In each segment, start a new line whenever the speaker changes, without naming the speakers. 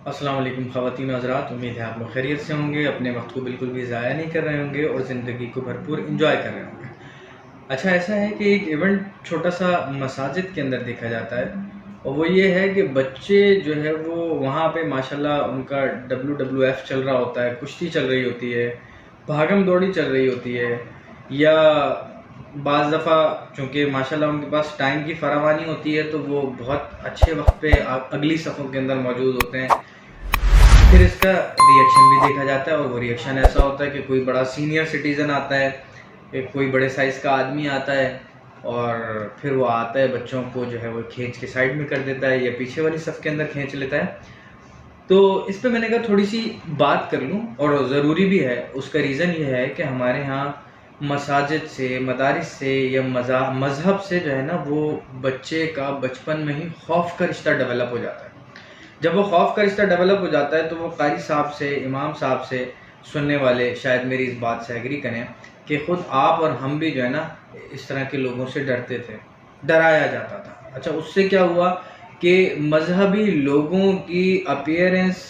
السلام علیکم خواتین و حضرات، امید ہے آپ لوگ خیریت سے ہوں گے، اپنے وقت کو بالکل بھی ضائع نہیں کر رہے ہوں گے اور زندگی کو بھرپور انجوائے کر رہے ہوں گے۔ اچھا، ایسا ہے کہ ایک ایونٹ چھوٹا سا مساجد کے اندر دیکھا جاتا ہے، اور وہ یہ ہے کہ بچے جو ہے وہ وہاں پہ ماشاءاللہ ان کا WWF چل رہا ہوتا ہے، کشتی چل رہی ہوتی ہے، بھاگم دوڑی چل رہی ہوتی ہے، یا بعض دفعہ چونکہ ماشاءاللہ ان کے پاس ٹائم کی فراوانی ہوتی ہے تو وہ بہت اچھے وقت پہ اگلی صفوں کے اندر موجود ہوتے ہیں۔ پھر اس کا ریئیکشن بھی دیکھا جاتا ہے، اور وہ ریئیکشن ایسا ہوتا ہے کہ کوئی بڑا سینئر سٹیزن آتا ہے، کوئی بڑے سائز کا آدمی آتا ہے، اور پھر وہ آتا ہے بچوں کو جو ہے وہ کھینچ کے سائڈ میں کر دیتا ہے یا پیچھے والی صف کے اندر کھینچ لیتا ہے۔ تو اس پہ میں نے کہا تھوڑی سی بات کر لوں، اور ضروری بھی ہے۔ اس کا ریزن یہ ہے کہ ہمارے ہاں مساجد سے، مدارس سے یا مذہب سے جو ہے نا وہ بچے کا بچپن میں ہی خوف کا رشتہ ڈیولپ ہو جاتا ہے۔ جب وہ خوف کا رشتہ ڈیولپ ہو جاتا ہے تو وہ قاری صاحب سے، امام صاحب سے، سننے والے شاید میری اس بات سے ایگری کریں کہ خود آپ اور ہم بھی جو ہے نا اس طرح کے لوگوں سے ڈرتے تھے، ڈرایا جاتا تھا۔ اچھا، اس سے کیا ہوا کہ مذہبی لوگوں کی اپیئرنس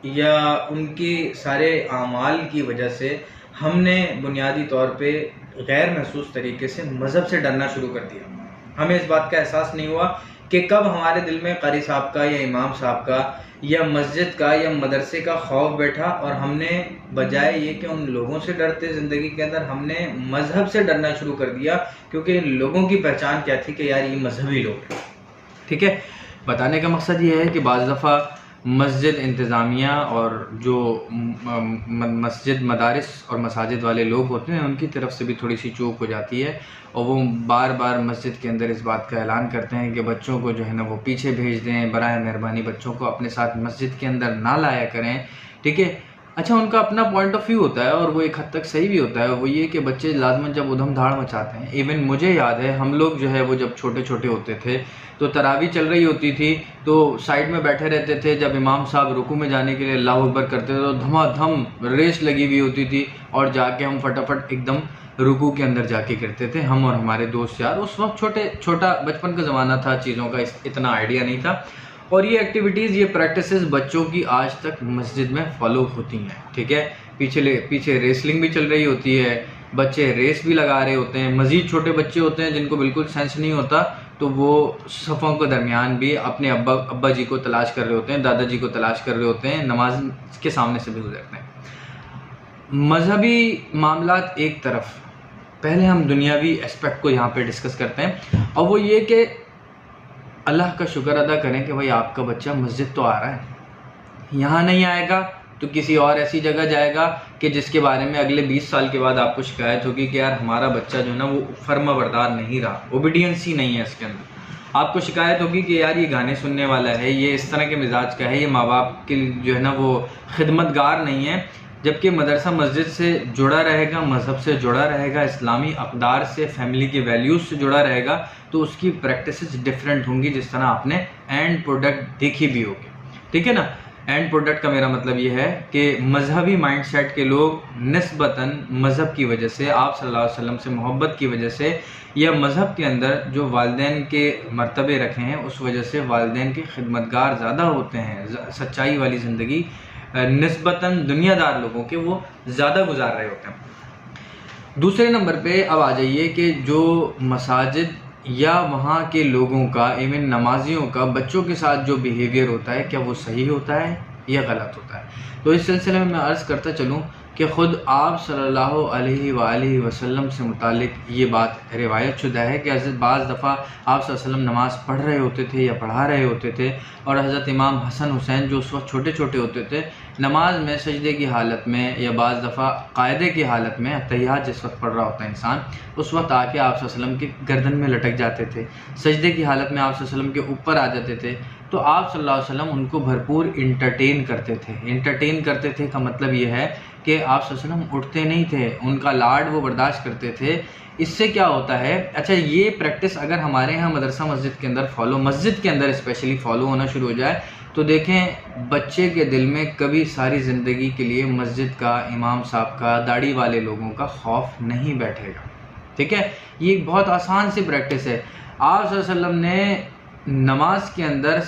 یا ان کی سارے اعمال کی وجہ سے ہم نے بنیادی طور پہ غیر محسوس طریقے سے مذہب سے ڈرنا شروع کر دیا۔ ہمیں اس بات کا احساس نہیں ہوا کہ کب ہمارے دل میں قاری صاحب کا یا امام صاحب کا یا مسجد کا یا مدرسے کا خوف بیٹھا، اور ہم نے بجائے یہ کہ ان لوگوں سے ڈرتے زندگی کے اندر ہم نے مذہب سے ڈرنا شروع کر دیا، کیونکہ ان لوگوں کی پہچان کیا تھی کہ یار یہ مذہبی لوگ ہیں۔ ٹھیک ہے، بتانے کا مقصد یہ ہے کہ بعض دفعہ مسجد انتظامیہ اور جو مسجد، مدارس اور مساجد والے لوگ ہوتے ہیں ان کی طرف سے بھی تھوڑی سی چوک ہو جاتی ہے، اور وہ بار بار مسجد کے اندر اس بات کا اعلان کرتے ہیں کہ بچوں کو جو ہے نا وہ پیچھے بھیج دیں، برائے مہربانی بچوں کو اپنے ساتھ مسجد کے اندر نہ لایا کریں۔ ٹھیک ہے، اچھا، ان کا اپنا پوائنٹ آف ویو ہوتا ہے اور وہ ایک حد تک صحیح بھی ہوتا ہے۔ وہ یہ کہ بچے لازماً جب ادھم دھاڑ مچاتے ہیں، ایون مجھے یاد ہے ہم لوگ جو ہے وہ جب چھوٹے چھوٹے ہوتے تھے تو تراویح چل رہی ہوتی تھی تو سائڈ میں بیٹھے رہتے تھے، جب امام صاحب رکوع میں جانے کے لیے اللہ اکبر کرتے تھے تو دھما دھم ریس لگی ہوئی ہوتی تھی، اور جا کے ہم فٹافٹ ایک دم رکوع کے اندر جا کے کرتے تھے، ہم اور ہمارے دوست یار۔ اس وقت چھوٹا بچپن کا زمانہ تھا، چیزوں کا اتنا آئیڈیا نہیں تھا، اور یہ ایکٹیویٹیز، یہ پریکٹسز بچوں کی آج تک مسجد میں فالو ہوتی ہیں۔ ٹھیک ہے، پیچھے ریسلنگ بھی چل رہی ہوتی ہے، بچے ریس بھی لگا رہے ہوتے ہیں۔ مزید چھوٹے بچے ہوتے ہیں جن کو بالکل سینس نہیں ہوتا تو وہ صفوں کے درمیان بھی اپنے ابا جی کو تلاش کر رہے ہوتے ہیں، دادا جی کو تلاش کر رہے ہوتے ہیں، نماز کے سامنے سے بھی گزرتے ہیں۔ مذہبی معاملات ایک طرف، پہلے ہم دنیاوی اسپیکٹ کو یہاں پہ ڈسکس کرتے ہیں، اور وہ یہ کہ اللہ کا شکر ادا کریں کہ بھائی آپ کا بچہ مسجد تو آ رہا ہے، یہاں نہیں آئے گا تو کسی اور ایسی جگہ جائے گا کہ جس کے بارے میں اگلے 20 سال کے بعد آپ کو شکایت ہوگی کہ یار ہمارا بچہ جو ہے نا وہ فرما بردار نہیں رہا، اوبیڈینس ہی نہیں ہے اس کے اندر۔ آپ کو شکایت ہوگی کہ یار یہ گانے سننے والا ہے، یہ اس طرح کے مزاج کا ہے، یہ ماں باپ کے جو ہے نا وہ خدمتگار نہیں ہے۔ جبکہ مدرسہ مسجد سے جڑا رہے گا، مذہب سے جڑا رہے گا، اسلامی اقدار سے، فیملی کے ویلیوز سے جڑا رہے گا، تو اس کی پریکٹسز ڈیفرنٹ ہوں گی، جس طرح آپ نے اینڈ پروڈکٹ دیکھی بھی ہوگی۔ ٹھیک ہے نا، اینڈ پروڈکٹ کا میرا مطلب یہ ہے کہ مذہبی مائنڈ سیٹ کے لوگ نسبتاً مذہب کی وجہ سے، آپ صلی اللہ علیہ وسلم سے محبت کی وجہ سے، یا مذہب کے اندر جو والدین کے مرتبے رکھے ہیں اس وجہ سے والدین کے خدمتگار زیادہ ہوتے ہیں، سچائی والی زندگی نسبتاً دنیا دار لوگوں کے وہ زیادہ گزار رہے ہوتے ہیں۔ دوسرے نمبر پہ اب آ جائیے کہ جو مساجد یا وہاں کے لوگوں کا، ایون نمازیوں کا بچوں کے ساتھ جو بیہیویئر ہوتا ہے، کیا وہ صحیح ہوتا ہے یا غلط ہوتا ہے؟ تو اس سلسلے میں عرض کرتا چلوں کہ خود آپ صلی اللہ علیہ وآلہ وسلم سے متعلق یہ بات روایت شدہ ہے کہ حضرت بعض دفعہ آپ صلی اللہ علیہ وسلم نماز پڑھ رہے ہوتے تھے یا پڑھا رہے ہوتے تھے، اور حضرت امام حسن حسین جو اس وقت چھوٹے چھوٹے ہوتے تھے، نماز میں سجدے کی حالت میں یا بعض دفعہ قاعدے کی حالت میں، اتحیات جس وقت پڑھ رہا ہوتا ہے انسان، اس وقت آ کے آپ صلی اللہ علیہ وسلم کی گردن میں لٹک جاتے تھے، سجدے کی حالت میں آپ صلی اللہ علیہ وسلم کے اوپر آ جاتے تھے، تو آپ صلی اللہ علیہ وسلم ان کو بھرپور انٹرٹین کرتے تھے۔ انٹرٹین کرتے تھے کا مطلب یہ ہے کہ آپ صلی اللہ علیہ وسلم اٹھتے نہیں تھے، ان کا لاڈ وہ برداشت کرتے تھے۔ اس سے کیا ہوتا ہے، اچھا یہ پریکٹس اگر ہمارے ہاں مدرسہ مسجد کے اندر مسجد کے اندر اسپیشلی فالو ہونا شروع ہو جائے تو دیکھیں بچے کے دل میں کبھی ساری زندگی کے لیے مسجد کا، امام صاحب کا، داڑھی والے لوگوں کا خوف نہیں بیٹھے گا۔ ٹھیک ہے، یہ ایک بہت آسان سی پریکٹس ہے۔ آپ صلی اللہ علیہ وسلم نے نماز کے اندر